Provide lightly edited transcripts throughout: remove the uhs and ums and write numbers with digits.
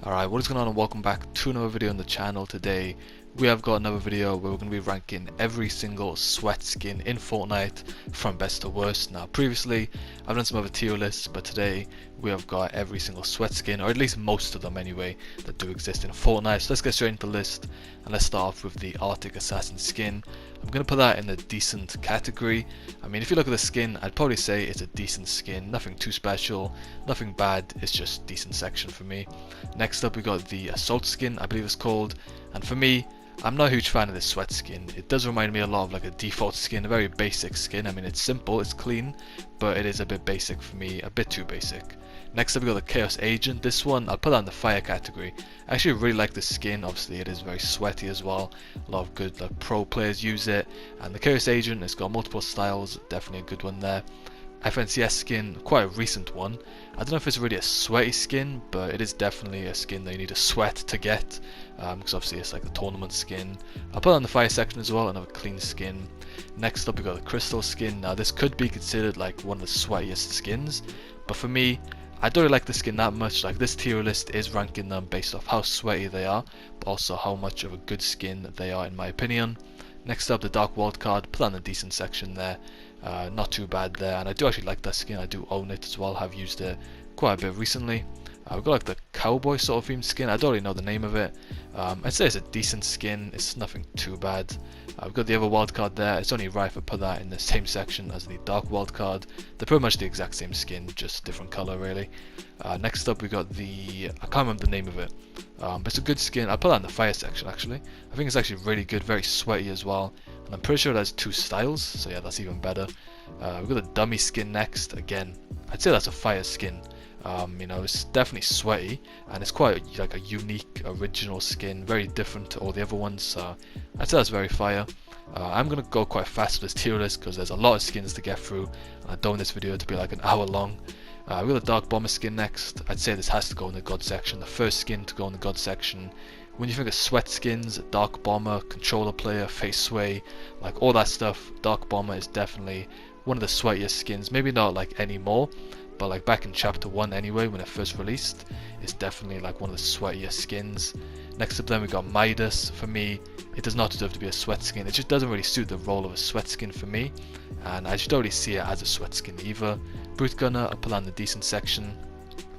Alright, what is going on and welcome back to another video on the channel. Today we have got another video where we're going to be ranking every single sweat skin in Fortnite from best to worst. Now previously I've done some other tier lists, but today we have got every single sweat skin, or at least most of them anyway, that do exist in Fortnite. So let's get straight into the list and let's start off with the Arctic Assassin skin. I'm going to put that in the decent category. I mean, if you look at the skin, I'd probably say it's a decent skin, nothing too special, nothing bad, it's just decent section for me. Next up we got the Assault skin, I believe it's called, and for me, I'm not a huge fan of this sweat skin. It does remind me a lot of like a default skin, a very basic skin. I mean, it's simple, it's clean, but it is a bit basic for me, a bit too basic. Next up we got the Chaos Agent. This one I'll put that in the fire category. I actually really like this skin. Obviously it is very sweaty as well. A lot of good pro players use it, and the Chaos Agent, it's got multiple styles, definitely a good one there. FNCS skin, quite a recent one. I don't know if it's really a sweaty skin, but it is definitely a skin that you need to sweat to get, because obviously it's like a tournament skin. I'll put it on the fire section as well, another clean skin. Next up we got the Crystal skin. Now this could be considered like one of the sweatiest skins, but for me, I don't really like the skin that much. Like, this tier list is ranking them based off how sweaty they are, but also how much of a good skin they are in my opinion. Next up, the Dark Wildcard, put that in the decent section there. Not too bad there, and I do actually like that skin. I do own it as well, have used it quite a bit recently. We've got like the cowboy sort of themed skin. I don't really know the name of it. I'd say it's a decent skin, it's nothing too bad. We've got the other wildcard there. It's only right if I put that in the same section as the dark wildcard. They're pretty much the exact same skin, just different color really. Next up we got the, I can't remember the name of it, but it's a good skin. I'll put that in the fire section actually. I think it's actually really good, very sweaty as well, and I'm pretty sure it has 2 styles, so yeah, that's even better. We've got the dummy skin next. Again, I'd say that's a fire skin. You know, it's definitely sweaty, and it's quite like a unique, original skin, very different to all the other ones, so I'd say that's very fire. I'm going to go quite fast with this tier list because there's a lot of skins to get through, and I don't want this video to be like an hour long. We've got the Dark Bomber skin next. I'd say this has to go in the God section, the first skin to go in the God section. When you think of sweat skins, Dark Bomber, Controller Player, Face Sway, like all that stuff, Dark Bomber is definitely one of the sweatiest skins. Maybe not like anymore, but like back in chapter 1 anyway, when it first released, it's definitely like one of the sweatiest skins. Next up then we got Midas. For me, it does not deserve to be a sweat skin. It just doesn't really suit the role of a sweat skin for me, and I just don't really see it as a sweat skin either. Brute Gunner, I'll put on the decent section.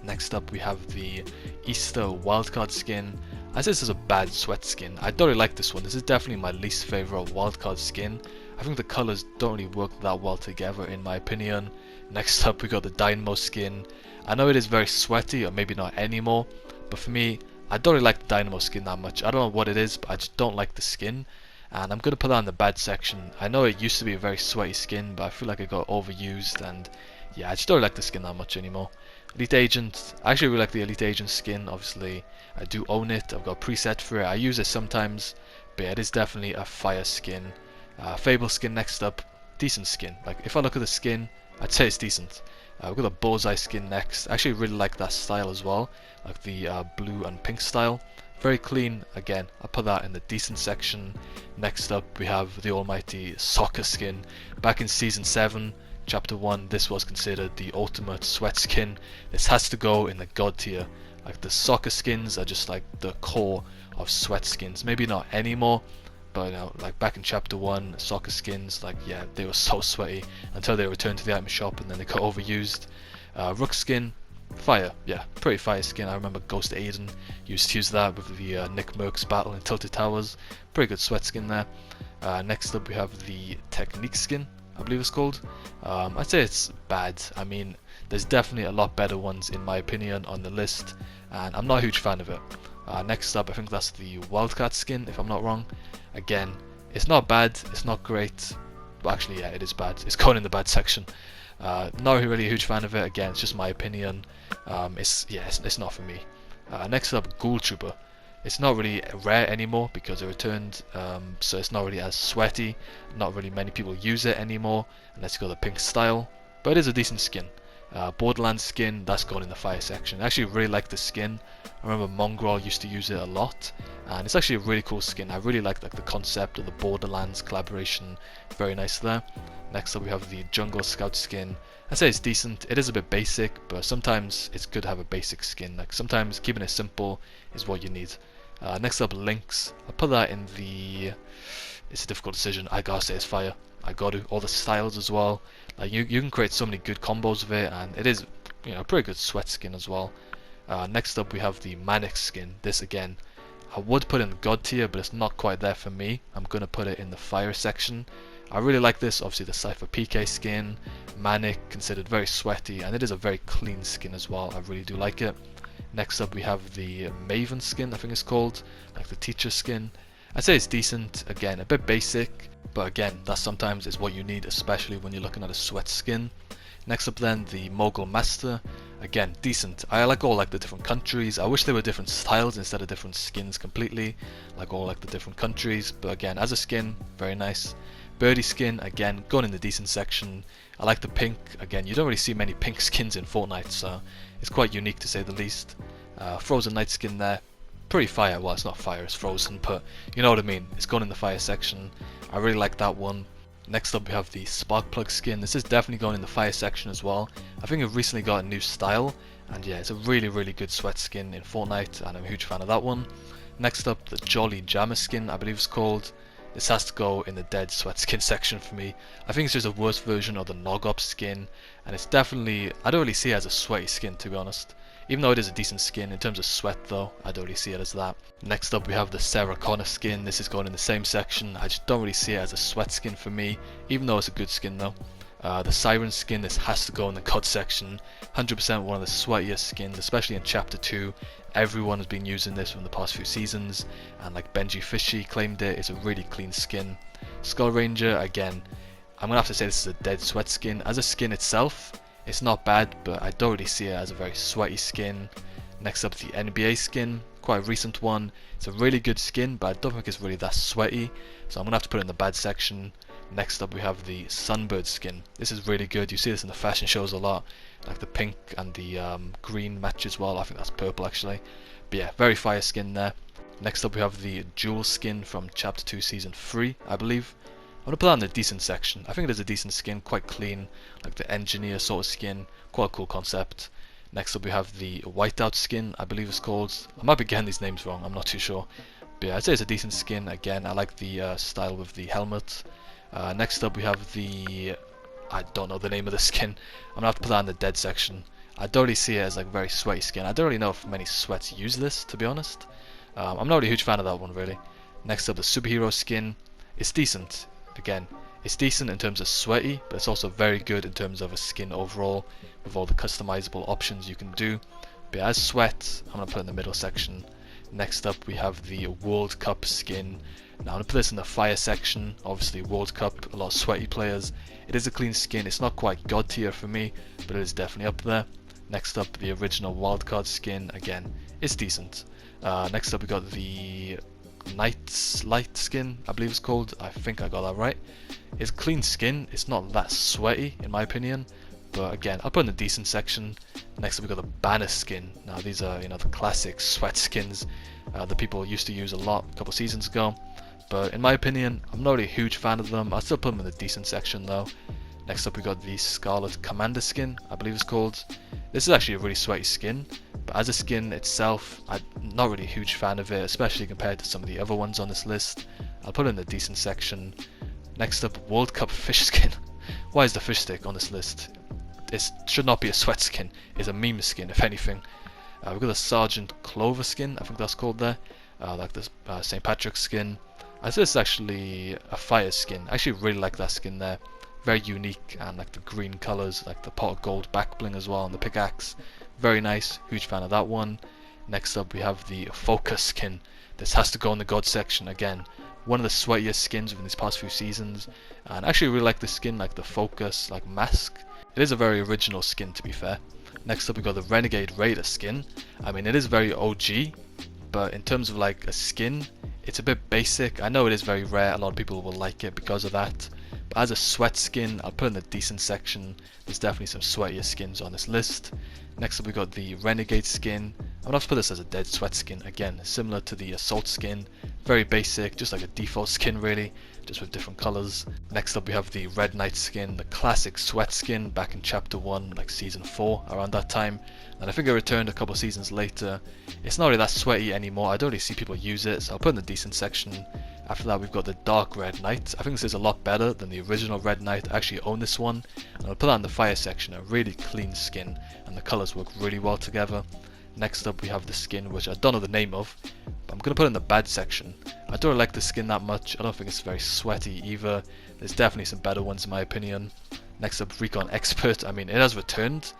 Next up we have the Easter Wildcard skin. I say this is a bad sweat skin. I don't really like this one. This is definitely my least favourite wildcard skin. I think the colours don't really work that well together in my opinion. Next up we got the Dynamo Skin. I know it is very sweaty, or maybe not anymore, but for me, I don't really like the Dynamo Skin that much. I don't know what it is, but I just don't like the skin, and I'm going to put that in the bad section. I know it used to be a very sweaty skin, but I feel like it got overused, and yeah, I just don't like the skin that much anymore. Elite Agent, I actually really like the Elite Agent skin. Obviously I do own it, I've got a preset for it, I use it sometimes, but yeah, it is definitely a fire skin. Fable Skin next up, decent skin. Like, if I look at the skin, I'd say it's decent. We've got the Bullseye Skin next. I actually really like that style as well, like the blue and pink style. Very clean. Again, I'll put that in the decent section. Next up we have the almighty Soccer Skin. Back in season 7, chapter 1, this was considered the ultimate sweat skin. This has to go in the god tier. Like, the Soccer skins are just like the core of sweat skins. Maybe not anymore, but you know, like back in chapter 1, Soccer skins, like, yeah, they were so sweaty until they returned to the item shop and then they got overused. Rook Skin, fire, yeah, pretty fire skin. I remember Ghost Aiden used to use that with the Nick Mercs battle in Tilted Towers. Pretty good sweat skin there. Next up we have the Technique Skin, I believe it's called. I'd say it's bad. I mean, there's definitely a lot better ones in my opinion on the list, and I'm not a huge fan of it. Next up, I think that's the Wildcat Skin, if I'm not wrong. Again, it's not bad, it's not great, but actually yeah, it is bad. It's going in the bad section. Not really a huge fan of it. Again, it's just my opinion. It's not for me. Next up, Ghoul Trooper. It's not really rare anymore because it returned, so it's not really as sweaty. Not really many people use it anymore unless you got the pink style, but it is a decent skin. Borderlands skin, that's going in the fire section. I actually really like the skin. I remember Mongrel used to use it a lot, and it's actually a really cool skin. I really like the concept of the Borderlands collaboration. Very nice there. Next up we have the Jungle Scout skin. I say it's decent. It is a bit basic, but sometimes it's good to have a basic skin. Like sometimes keeping it simple is what you need. Next up, Lynx. I'll put that in the... It's a difficult decision. I gotta say it's fire. I got to. All the styles as well. Like you can create so many good combos with it, and it is, you know, a pretty good sweat skin as well. Next up we have the Manic skin. This again, I would put in the God tier, but it's not quite there for me. I'm gonna put it in the fire section. I really like this. Obviously the Cypher PK skin, Manic, considered very sweaty, and it is a very clean skin as well. I really do like it. Next up we have the Maven skin, I think it's called, like the teacher skin. I'd say it's decent. Again, a bit basic, but again, that sometimes is what you need, especially when you're looking at a sweat skin. Next up then, the Mogul Master. Again, decent. I like all like the different countries. I wish they were different styles instead of different skins completely, like all like the different countries, but again, as a skin, very nice. Birdie skin, again, going in the decent section. I like the pink. Again, you don't really see many pink skins in Fortnite, so it's quite unique to say the least. Frozen Night skin there. Pretty fire. Well, it's not fire, it's frozen, but you know what I mean. It's going in the fire section. I really like that one. Next up we have the Sparkplug skin. This is definitely going in the fire section as well. I think I've recently got a new style, and yeah, it's a really good sweat skin in Fortnite, and I'm a huge fan of that one. Next up, the Jolly Jammer skin, I believe it's called. This has to go in the dead sweat skin section for me. I think it's just a worse version of the Nog skin, and it's definitely, I don't really see it as a sweaty skin, to be honest. Even though it is a decent skin, in terms of sweat though, I don't really see it as that. Next up we have the Sarah Connor skin. This is going in the same section. I just don't really see it as a sweat skin for me, even though it's a good skin though. The Siren Skin, this has to go in the COD section. 100% one of the sweatiest skins, especially in Chapter 2. Everyone has been using this from the past few seasons, and like Benji Fishy claimed it, it's a really clean skin. Skull Ranger, again, I'm going to have to say this is a dead sweat skin. As a skin itself, it's not bad, but I don't really see it as a very sweaty skin. Next up, the NBA skin, quite a recent one. It's a really good skin, but I don't think it's really that sweaty, so I'm going to have to put it in the bad section. Next up we have the Sunbird Skin. This is really good. You see this in the fashion shows a lot, like the pink and the green match as well. I think that's purple actually, but yeah, very fire skin there. Next up we have the Jewel Skin from Chapter 2 Season 3, I believe. I'm going to put that in the decent section. I think it is a decent skin, quite clean, like the engineer sort of skin, quite a cool concept. Next up we have the Whiteout Skin, I believe it's called. I might be getting these names wrong, I'm not too sure. But yeah, I'd say it's a decent skin. Again, I like the style with the helmet. Next up we have the, I don't know the name of the skin. I'm gonna have to put that in the dead section. I don't really see it as like very sweaty skin. I don't really know if many sweats use this, to be honest. I'm not really a huge fan of that one really. Next up the Superhero Skin. It's decent. Again, it's decent in terms of sweaty, but it's also very good in terms of a skin overall, with all the customizable options you can do. But as sweat, I'm gonna put it in the middle section. Next up we have the World Cup skin. Now I'm going to put this in the fire section. Obviously World Cup, a lot of sweaty players. It is a clean skin. It's not quite God tier for me, but it is definitely up there. Next up the original Wildcat Skin. Again, it's decent. Next up we got the Night's Light Skin, I believe it's called. I think I got that right. It's clean skin. It's not that sweaty in my opinion, but again, I'll put in the decent section. Next up we got the Banner Skin. Now these are, you know, the classic sweat skins that people used to use a lot a couple seasons ago. But in my opinion, I'm not really a huge fan of them. I'll still put them in the decent section though. Next up we got the Scarlet Commando Skin, I believe it's called. This is actually a really sweaty skin, but as a skin itself, I'm not really a huge fan of it, especially compared to some of the other ones on this list. I'll put it in the decent section. Next up, World Cup Fish Skin. Why is the fish stick on this list? It should not be a sweat skin. It's a meme skin, if anything. We've got the Sergeant Clover Skin, I think that's called there. Like the St. Patrick's skin. I say it's actually a fire skin. I actually really like that skin there. Very unique, and like the green colours, like the pot of gold back bling as well, and the pickaxe. Very nice, huge fan of that one. Next up we have the Focus Skin. This has to go in the God section again. One of the sweatiest skins within these past few seasons, and I actually really like the skin, like the Focus, like mask. It is a very original skin to be fair. Next up we got the Renegade Raider skin. I mean, it is very OG, but in terms of like a skin, it's a bit basic. I know it is very rare, a lot of people will like it because of that, as a sweat skin, I'll put in the decent section. There's definitely some sweatier skins on this list. Next up we got the Renegade Skin. I'm gonna have to put this as a dead sweat skin, again similar to the Assault Skin, very basic, just like a default skin really, just with different colours. Next up we have the Red Knight Skin, the classic sweat skin back in chapter 1, like season 4 around that time, and I think it returned a couple seasons later. It's not really that sweaty anymore, I don't really see people use it, so I'll put in the decent section. After that we've got the Dark Red Knight. I think this is a lot better than the original Red Knight. I actually own this one, and I'll put that in the fire section, a really clean skin, and the colours work really well together. Next up we have the skin which I don't know the name of, but I'm going to put it in the bad section. I don't really like the skin that much, I don't think it's very sweaty either. There's definitely some better ones in my opinion. Next up Recon Expert. I mean, it has returned.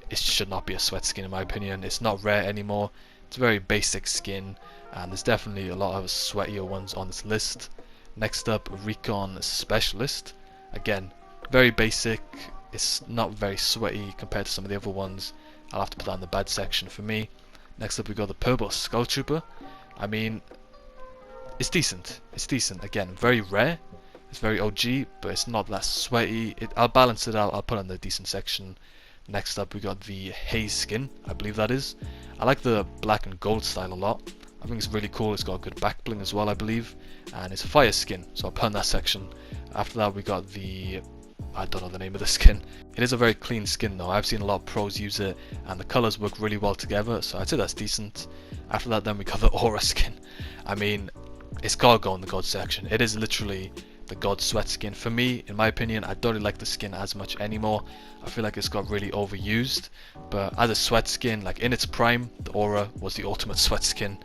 It should not be a sweat skin in my opinion. It's not rare anymore. It's a very basic skin, and there's definitely a lot of sweatier ones on this list. Next up, Recon Specialist. Again, very basic. It's not very sweaty compared to some of the other ones. I'll have to put that in the bad section for me. Next up we got the Purple Skull Trooper. I mean, it's decent. It's decent. Again, very rare. It's very OG, but it's not that sweaty. I'll balance it out. I'll put it in the decent section. Next up we got the Haze Skin, I believe that is. I like the black and gold style a lot. I think it's really cool. It's got a good back bling as well, I believe. And it's a fire skin, so I'll put in that section. After that we got the... I don't know the name of the skin. It is a very clean skin though. I've seen a lot of pros use it, and the colours work really well together, so I'd say that's decent. After that then we got the Aura Skin. I mean, it's gotta go in the God section. It is literally the God sweat skin. For me, in my opinion, I don't really like the skin as much anymore. I feel like it's got really overused, but as a sweat skin, like in its prime, the Aura was the ultimate sweat skin.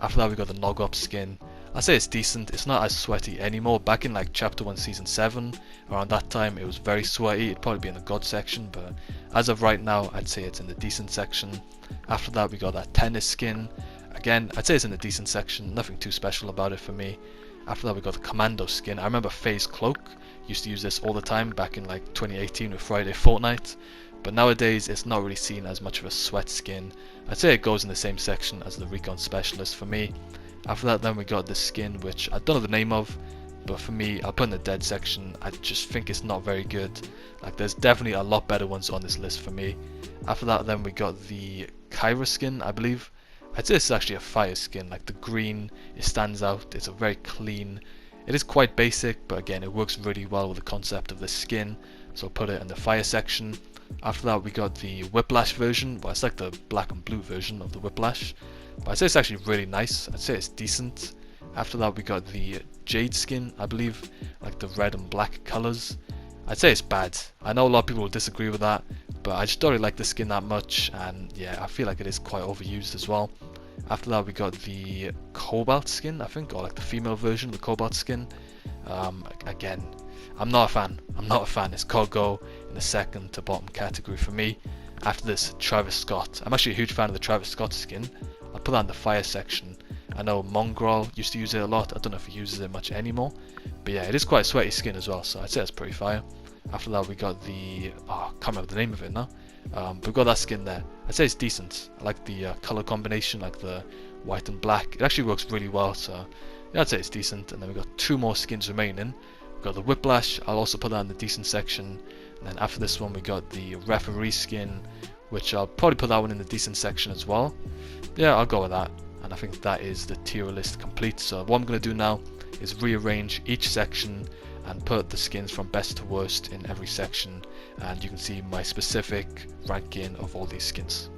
After that we got the Mogul Skin. I say it's decent. It's not as sweaty anymore. Back in like chapter 1 season 7, around that time it was very sweaty. It'd probably be in the God section, but as of right now I'd say it's in the decent section. After that we got that Tennis Skin. Again, I'd say it's in the decent section. Nothing too special about it for me. After that we got the Commando Skin. I remember FaZe Cloak used to use this all the time back in like 2018 with Friday Fortnite, but nowadays it's not really seen as much of a sweat skin. I'd say it goes in the same section as the Recon Specialist for me. After that then we got this skin which I don't know the name of, but for me I'll put in the dead section. I just think it's not very good. Like there's definitely a lot better ones on this list for me. After that then we got the Kyra Skin, I believe. I'd say this is actually a fire skin. Like the green, it stands out. It's a very clean. It is quite basic, but again it works really well with the concept of the skin, so I'll put it in the fire section. After that we got the Whiplash version. Well, it's like the black and blue version of the Whiplash, but I'd say it's actually really nice. I'd say it's decent. After that we got the Jade Skin, I believe, like the red and black colours. I'd say it's bad. I know a lot of people will disagree with that, but I just don't really like the skin that much, and yeah, I feel like it is quite overused as well. After that we got the Cobalt Skin, I think, or like the female version of the Cobalt Skin. Again, I'm not a fan. It's gotta go in the second to bottom category for me. After this, Travis Scott. I'm actually a huge fan of the Travis Scott skin. I'll put that in the fire section. I know Mongrel used to use it a lot. I don't know if he uses it much anymore, but yeah, it is quite a sweaty skin as well, so I'd say it's pretty fire. After that we got the... I can't remember the name of it now. But we've got that skin there. I'd say it's decent. I like the colour combination, like the white and black. It actually works really well, so yeah, I'd say it's decent. And then we've got 2 more skins remaining. We've got the Whiplash. I'll also put that in the decent section. And then after this one we got the Referee Skin, which I'll probably put that one in the decent section as well. Yeah, I'll go with that. And I think that is the tier list complete. So what I'm going to do now is rearrange each section and put the skins from best to worst in every section, and you can see my specific ranking of all these skins.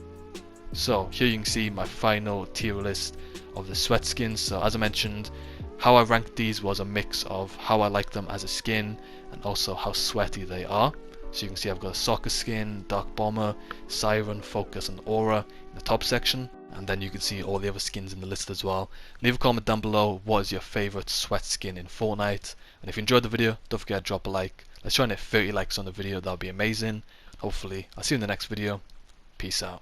So here you can see my final tier list of the sweat skins. So as I mentioned, how I ranked these was a mix of how I like them as a skin and also how sweaty they are. So you can see I've got a Soccer Skin, Dark Bomber, Siren, Focus and Aura in the top section, and then you can see all the other skins in the list as well. Leave a comment down below, what is your favourite sweat skin in Fortnite, and if you enjoyed the video, don't forget to drop a like. Let's try and hit 30 likes on the video, that would be amazing. Hopefully, I'll see you in the next video. Peace out.